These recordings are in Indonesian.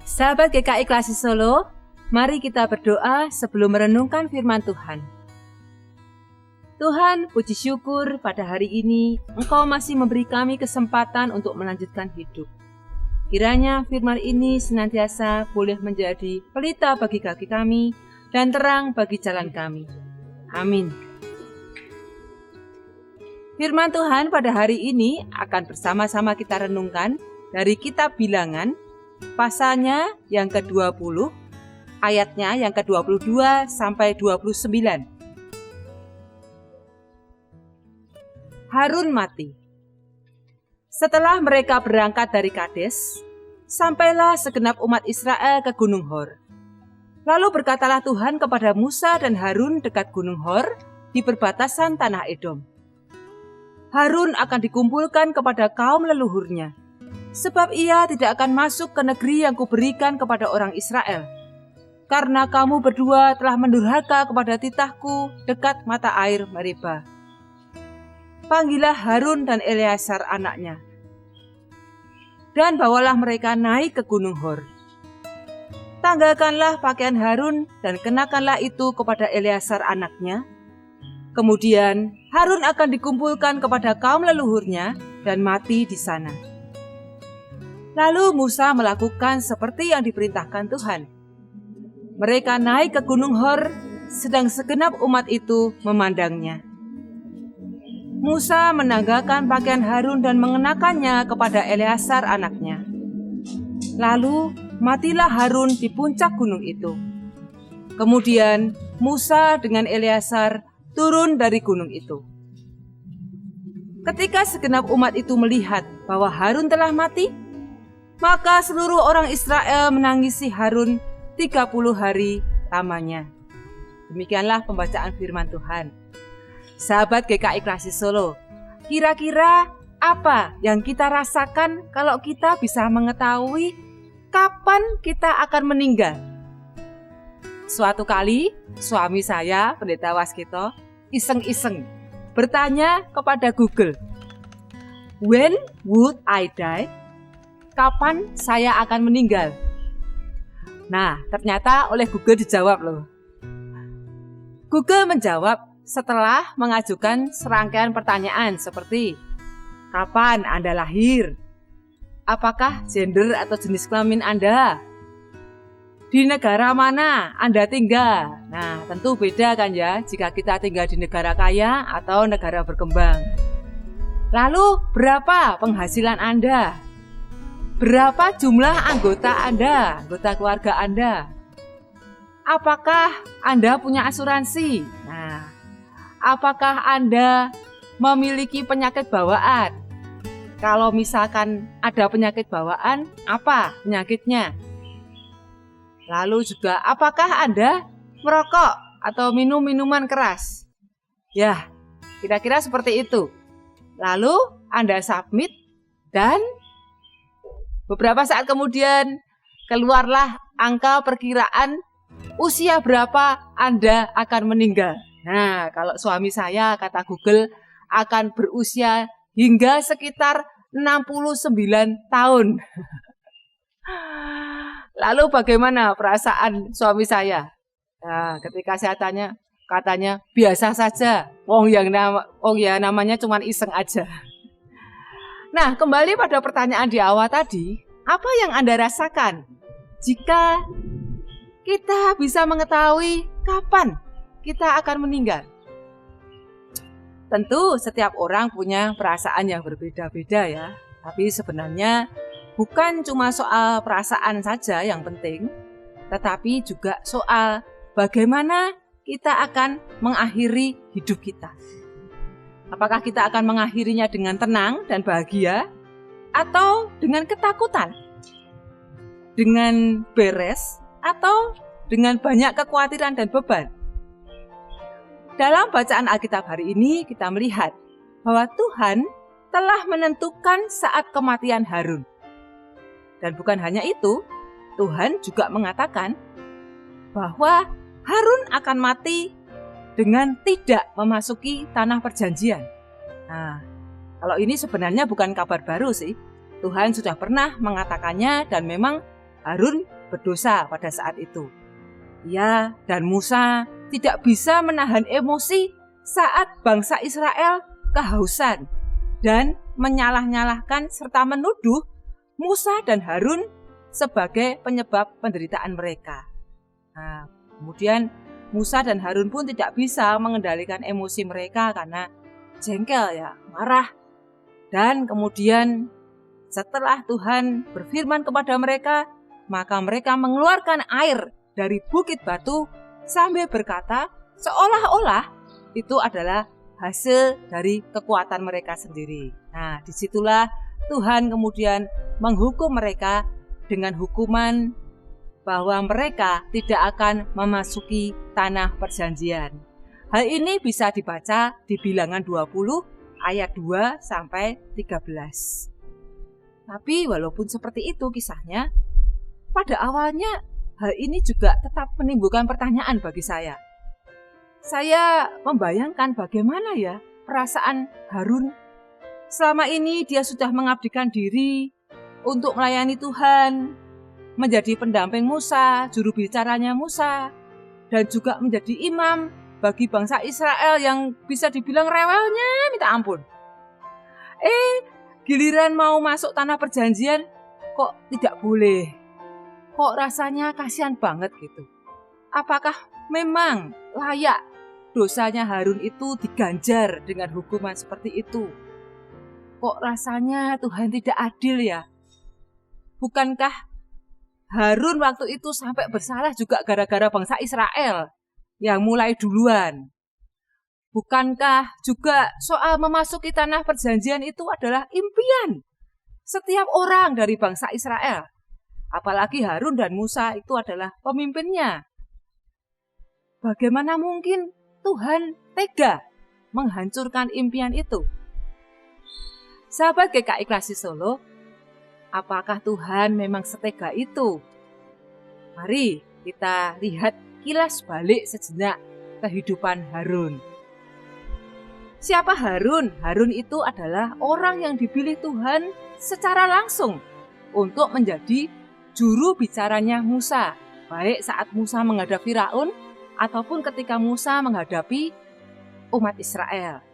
Sahabat GKI Klasi Solo, mari kita berdoa sebelum merenungkan firman Tuhan. Tuhan, puji syukur pada hari ini Engkau masih memberi kami kesempatan untuk melanjutkan hidup. Kiranya firman ini senantiasa boleh menjadi pelita bagi kaki kami dan terang bagi jalan kami. Amin. Firman Tuhan pada hari ini akan bersama-sama kita renungkan dari kitab Bilangan, pasalnya yang ke-20, ayatnya yang ke-22 sampai 29. Harun mati. Setelah mereka berangkat dari Kades, sampailah segenap umat Israel ke Gunung Hor. Lalu berkatalah Tuhan kepada Musa dan Harun dekat Gunung Hor di perbatasan tanah Edom. Harun akan dikumpulkan kepada kaum leluhurnya, sebab ia tidak akan masuk ke negeri yang kuberikan kepada orang Israel. Karena kamu berdua telah mendurhaka kepada titahku dekat mata air Meribah. Panggillah Harun dan Eleazar anaknya, dan bawalah mereka naik ke Gunung Hor. Tanggalkanlah pakaian Harun dan kenakanlah itu kepada Eleazar anaknya. Kemudian Harun akan dikumpulkan kepada kaum leluhurnya dan mati di sana. Lalu Musa melakukan seperti yang diperintahkan Tuhan. Mereka naik ke Gunung Hor, sedang segenap umat itu memandangnya. Musa menanggalkan pakaian Harun dan mengenakannya kepada Eleazar anaknya. Lalu matilah Harun di puncak gunung itu. Kemudian Musa dengan Eleazar turun dari gunung itu. Ketika segenap umat itu melihat bahwa Harun telah mati, maka seluruh orang Israel menangisi Harun 30 hari lamanya. Demikianlah pembacaan firman Tuhan. Sahabat GKI Klasi Solo, kira-kira apa yang kita rasakan kalau kita bisa mengetahui kapan kita akan meninggal? Suatu kali, suami saya, Pendeta Waskito, iseng-iseng bertanya kepada Google, "When would I die?" Kapan saya akan meninggal? Nah, ternyata oleh Google dijawab loh. Google menjawab setelah mengajukan serangkaian pertanyaan seperti, kapan Anda lahir? Apakah gender atau jenis kelamin Anda? Di negara mana Anda tinggal? Nah, tentu beda kan ya jika kita tinggal di negara kaya atau negara berkembang. Lalu, berapa penghasilan Anda? Berapa jumlah anggota Anda, anggota keluarga Anda? Apakah Anda punya asuransi? Nah, apakah Anda memiliki penyakit bawaan? Kalau misalkan ada penyakit bawaan, apa penyakitnya? Lalu juga, apakah Anda merokok atau minum minuman keras? Ya, kira-kira seperti itu. Lalu Anda submit dan beberapa saat kemudian keluarlah angka perkiraan usia berapa Anda akan meninggal. Nah, kalau suami saya, kata Google, akan berusia hingga sekitar 69 tahun. Lalu bagaimana perasaan suami saya? Nah, ketika saya tanya, katanya biasa saja. Namanya cuma iseng aja. Nah, kembali pada pertanyaan di awal tadi, apa yang Anda rasakan jika kita bisa mengetahui kapan kita akan meninggal? Tentu setiap orang punya perasaan yang berbeda-beda ya. Tapi sebenarnya bukan cuma soal perasaan saja yang penting, tetapi juga soal bagaimana kita akan mengakhiri hidup kita. Apakah kita akan mengakhirinya dengan tenang dan bahagia, atau dengan ketakutan, dengan beres, atau dengan banyak kekhawatiran dan beban? Dalam bacaan Alkitab hari ini kita melihat bahwa Tuhan telah menentukan saat kematian Harun. Dan bukan hanya itu, Tuhan juga mengatakan bahwa Harun akan mati dengan tidak memasuki tanah perjanjian. Nah, kalau ini sebenarnya bukan kabar baru sih. Tuhan sudah pernah mengatakannya dan memang Harun berdosa pada saat itu. Ia dan Musa tidak bisa menahan emosi saat bangsa Israel kehausan dan menyalah-nyalahkan serta menuduh Musa dan Harun sebagai penyebab penderitaan mereka. Nah, kemudian Musa dan Harun pun tidak bisa mengendalikan emosi mereka karena jengkel ya, marah. Dan kemudian setelah Tuhan berfirman kepada mereka, maka mereka mengeluarkan air dari bukit batu sambil berkata seolah-olah itu adalah hasil dari kekuatan mereka sendiri. Nah, disitulah Tuhan kemudian menghukum mereka dengan hukuman bahwa mereka tidak akan memasuki tanah perjanjian. Hal ini bisa dibaca di Bilangan 20 ayat 2 sampai 13. Tapi walaupun seperti itu kisahnya, pada awalnya hal ini juga tetap menimbulkan pertanyaan bagi saya. Saya membayangkan bagaimana ya perasaan Harun. Selama ini dia sudah mengabdikan diri untuk melayani Tuhan, menjadi pendamping Musa, juru bicaranya Musa, dan juga menjadi imam bagi bangsa Israel yang bisa dibilang rewelnya minta ampun. Giliran mau masuk tanah perjanjian kok tidak boleh. Kok rasanya kasihan banget gitu. Apakah memang layak dosanya Harun itu diganjar dengan hukuman seperti itu? Kok rasanya Tuhan tidak adil ya? Bukankah Harun waktu itu sampai bersalah juga gara-gara bangsa Israel yang mulai duluan? Bukankah juga soal memasuki tanah perjanjian itu adalah impian setiap orang dari bangsa Israel? Apalagi Harun dan Musa itu adalah pemimpinnya. Bagaimana mungkin Tuhan tega menghancurkan impian itu? Sahabat GKI Klasik Solo, apakah Tuhan memang setega itu? Mari kita lihat kilas balik sejenak kehidupan Harun. Siapa Harun? Harun itu adalah orang yang dipilih Tuhan secara langsung untuk menjadi juru bicaranya Musa, baik saat Musa menghadapi Firaun ataupun ketika Musa menghadapi umat Israel.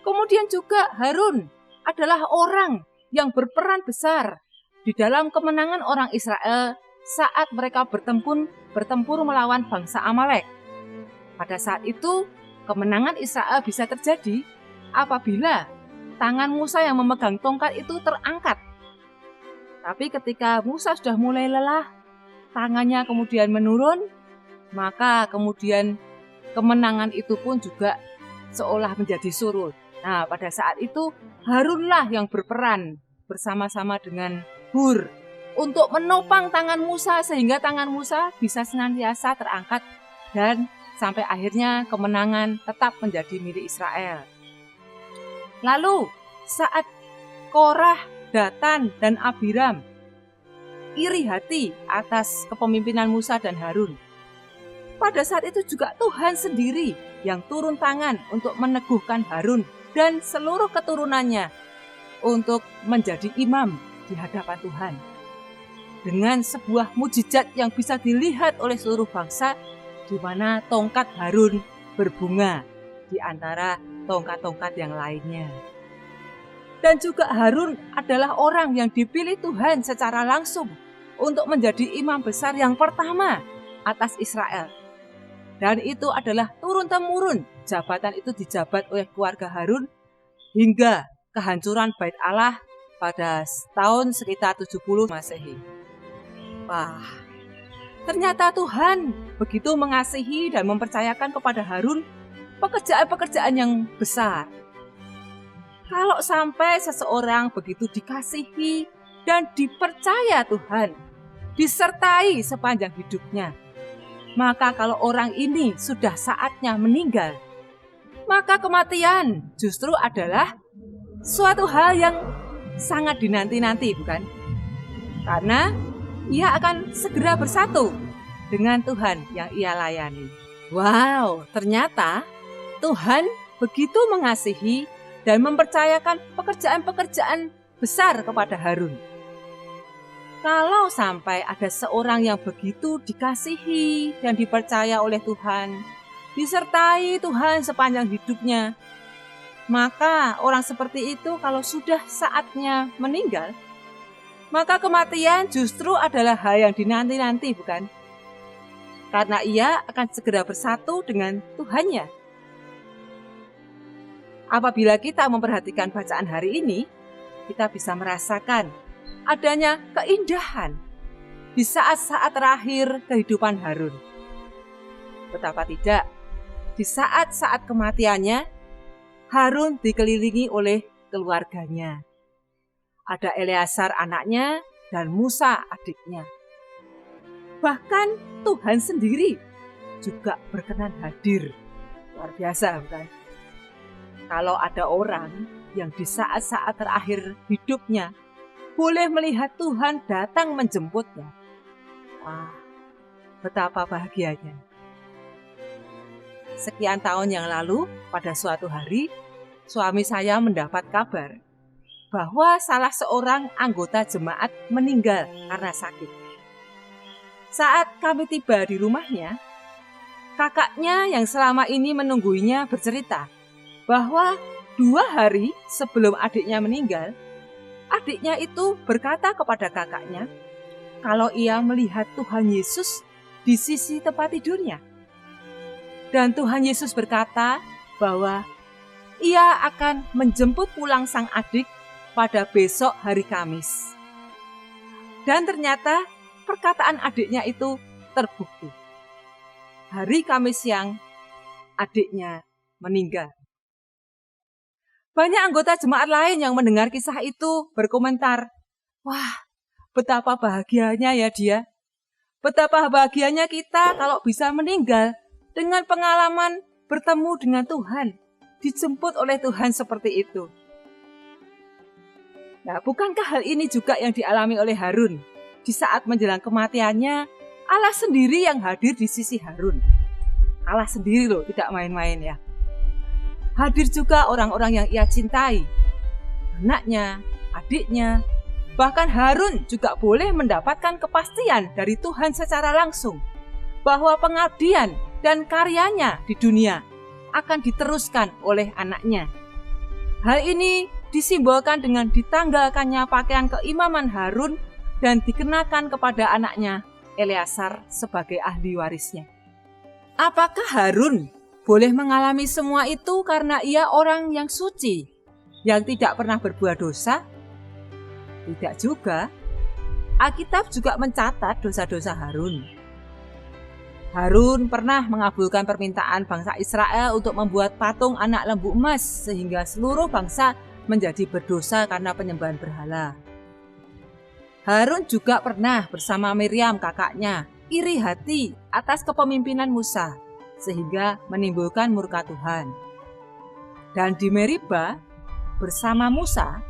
Kemudian juga Harun adalah orang yang berperan besar di dalam kemenangan orang Israel saat mereka bertempur melawan bangsa Amalek. Pada saat itu, kemenangan Israel bisa terjadi apabila tangan Musa yang memegang tongkat itu terangkat. Tapi ketika Musa sudah mulai lelah, tangannya kemudian menurun, maka kemudian kemenangan itu pun juga seolah menjadi surut. Nah, pada saat itu Harunlah yang berperan bersama-sama dengan Hur untuk menopang tangan Musa sehingga tangan Musa bisa senantiasa terangkat dan sampai akhirnya kemenangan tetap menjadi milik Israel. Lalu saat Korah, Datan, dan Abiram iri hati atas kepemimpinan Musa dan Harun, pada saat itu juga Tuhan sendiri yang turun tangan untuk meneguhkan Harun dan seluruh keturunannya untuk menjadi imam di hadapan Tuhan. Dengan sebuah mujizat yang bisa dilihat oleh seluruh bangsa, di mana tongkat Harun berbunga di antara tongkat-tongkat yang lainnya. Dan juga Harun adalah orang yang dipilih Tuhan secara langsung untuk menjadi imam besar yang pertama atas Israel. Dan itu adalah turun-temurun, jabatan itu dijabat oleh keluarga Harun hingga kehancuran Bait Allah pada tahun sekitar 70 Masehi. Wah, ternyata Tuhan begitu mengasihi dan mempercayakan kepada Harun pekerjaan-pekerjaan yang besar. Kalau sampai seseorang begitu dikasihi dan dipercaya Tuhan, disertai sepanjang hidupnya, maka kalau orang ini sudah saatnya meninggal, maka kematian justru adalah suatu hal yang sangat dinanti-nanti, bukan? Karena ia akan segera bersatu dengan Tuhan yang ia layani. Wow, ternyata Tuhan begitu mengasihi dan mempercayakan pekerjaan-pekerjaan besar kepada Harun. Kalau sampai ada seorang yang begitu dikasihi dan dipercaya oleh Tuhan, disertai Tuhan sepanjang hidupnya, maka orang seperti itu kalau sudah saatnya meninggal, maka kematian justru adalah hal yang dinanti-nanti, bukan? Karena ia akan segera bersatu dengan Tuhannya. Apabila kita memperhatikan bacaan hari ini, kita bisa merasakan adanya keindahan di saat-saat terakhir kehidupan Harun. Betapa tidak, di saat-saat kematiannya, Harun dikelilingi oleh keluarganya. Ada Eleazar anaknya dan Musa adiknya. Bahkan Tuhan sendiri juga berkenan hadir. Luar biasa, bukan? Kalau ada orang yang di saat-saat terakhir hidupnya boleh melihat Tuhan datang menjemputnya. Wah, betapa bahagianya. Sekian tahun yang lalu, pada suatu hari, suami saya mendapat kabar bahwa salah seorang anggota jemaat meninggal karena sakit. Saat kami tiba di rumahnya, kakaknya yang selama ini menungguinya bercerita bahwa 2 hari sebelum adiknya meninggal, adiknya itu berkata kepada kakaknya kalau ia melihat Tuhan Yesus di sisi tempat tidurnya. Dan Tuhan Yesus berkata bahwa ia akan menjemput pulang sang adik pada besok hari Kamis. Dan ternyata perkataan adiknya itu terbukti. Hari Kamis siang, adiknya meninggal. Banyak anggota jemaat lain yang mendengar kisah itu berkomentar, "Wah, betapa bahagianya ya dia. Betapa bahagianya kita kalau bisa meninggal dengan pengalaman bertemu dengan Tuhan, dijemput oleh Tuhan seperti itu." Nah, bukankah hal ini juga yang dialami oleh Harun? Di saat menjelang kematiannya, Allah sendiri yang hadir di sisi Harun. Allah sendiri loh, tidak main-main ya. Hadir juga orang-orang yang ia cintai, anaknya, adiknya, bahkan Harun juga boleh mendapatkan kepastian dari Tuhan secara langsung bahwa pengabdian dan karyanya di dunia akan diteruskan oleh anaknya. Hal ini disimbolkan dengan ditanggalkannya pakaian keimaman Harun dan dikenakan kepada anaknya Eleazar sebagai ahli warisnya. Apakah Harun boleh mengalami semua itu karena ia orang yang suci, yang tidak pernah berbuat dosa? Tidak juga. Alkitab juga mencatat dosa-dosa Harun. Harun pernah mengabulkan permintaan bangsa Israel untuk membuat patung anak lembu emas sehingga seluruh bangsa menjadi berdosa karena penyembahan berhala. Harun juga pernah bersama Miriam kakaknya iri hati atas kepemimpinan Musa sehingga menimbulkan murka Tuhan. Dan di Meriba bersama Musa,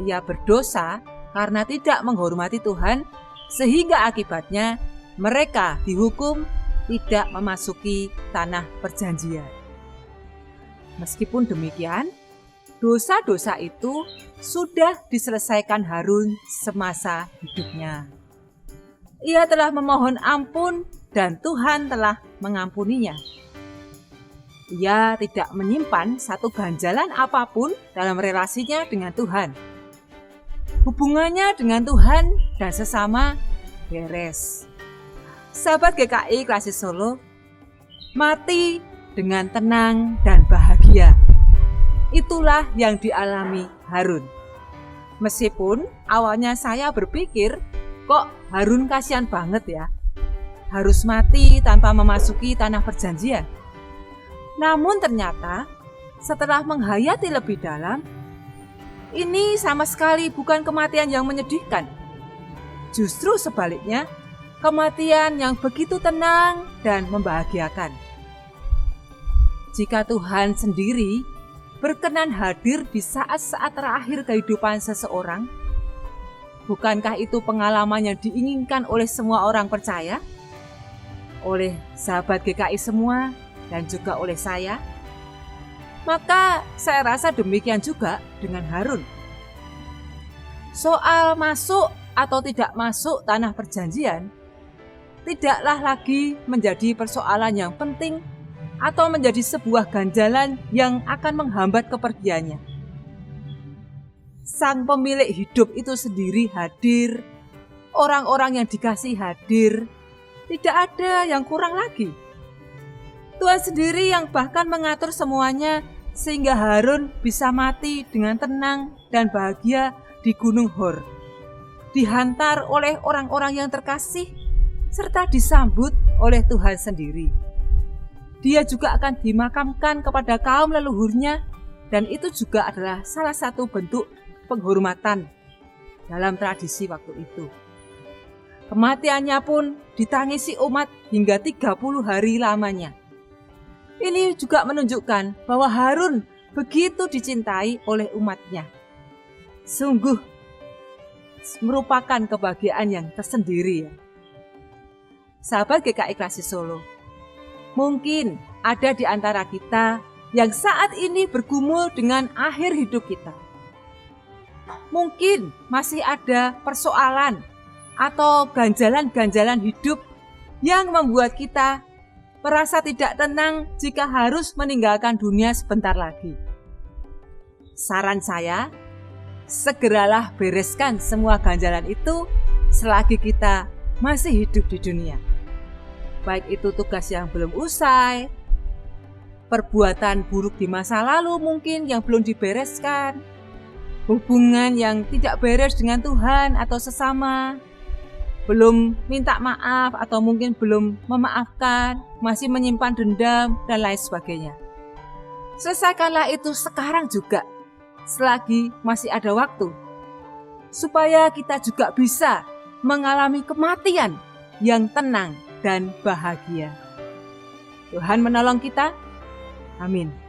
ia berdosa karena tidak menghormati Tuhan sehingga akibatnya mereka dihukum tidak memasuki tanah perjanjian. Meskipun demikian, dosa-dosa itu sudah diselesaikan Harun semasa hidupnya. Ia telah memohon ampun dan Tuhan telah mengampuninya. Ia tidak menyimpan satu ganjalan apapun dalam relasinya dengan Tuhan. Hubungannya dengan Tuhan dan sesama beres. Sahabat GKI Klasis Solo, mati dengan tenang dan bahagia. Itulah yang dialami Harun. Meskipun awalnya saya berpikir, kok Harun kasihan banget ya, harus mati tanpa memasuki tanah perjanjian. Namun ternyata setelah menghayati lebih dalam, ini sama sekali bukan kematian yang menyedihkan. Justru sebaliknya, kematian yang begitu tenang dan membahagiakan. Jika Tuhan sendiri berkenan hadir di saat-saat terakhir kehidupan seseorang, bukankah itu pengalaman yang diinginkan oleh semua orang percaya? Oleh sahabat GKI semua dan juga oleh saya? Maka saya rasa demikian juga dengan Harun. Soal masuk atau tidak masuk tanah perjanjian tidaklah lagi menjadi persoalan yang penting atau menjadi sebuah ganjalan yang akan menghambat kepergiannya. Sang pemilik hidup itu sendiri hadir, orang-orang yang dikasih hadir, tidak ada yang kurang lagi. Tuhan sendiri yang bahkan mengatur semuanya sehingga Harun bisa mati dengan tenang dan bahagia di Gunung Hor, dihantar oleh orang-orang yang terkasih serta disambut oleh Tuhan sendiri. Dia juga akan dimakamkan kepada kaum leluhurnya, dan itu juga adalah salah satu bentuk penghormatan dalam tradisi waktu itu. Kematiannya pun ditangisi umat hingga 30 hari lamanya. Ini juga menunjukkan bahwa Harun begitu dicintai oleh umatnya. Sungguh merupakan kebahagiaan yang tersendiri ya. Sahabat GKI Klasik Solo, mungkin ada di antara kita yang saat ini bergumul dengan akhir hidup kita. Mungkin masih ada persoalan atau ganjalan-ganjalan hidup yang membuat kita merasa tidak tenang jika harus meninggalkan dunia sebentar lagi. Saran saya, segeralah bereskan semua ganjalan itu selagi kita masih hidup di dunia. Baik itu tugas yang belum usai, perbuatan buruk di masa lalu mungkin yang belum dibereskan, hubungan yang tidak beres dengan Tuhan atau sesama, belum minta maaf atau mungkin belum memaafkan, masih menyimpan dendam, dan lain sebagainya. Selesaikanlah itu sekarang juga, selagi masih ada waktu, supaya kita juga bisa mengalami kematian yang tenang dan bahagia. Tuhan menolong kita. Amin.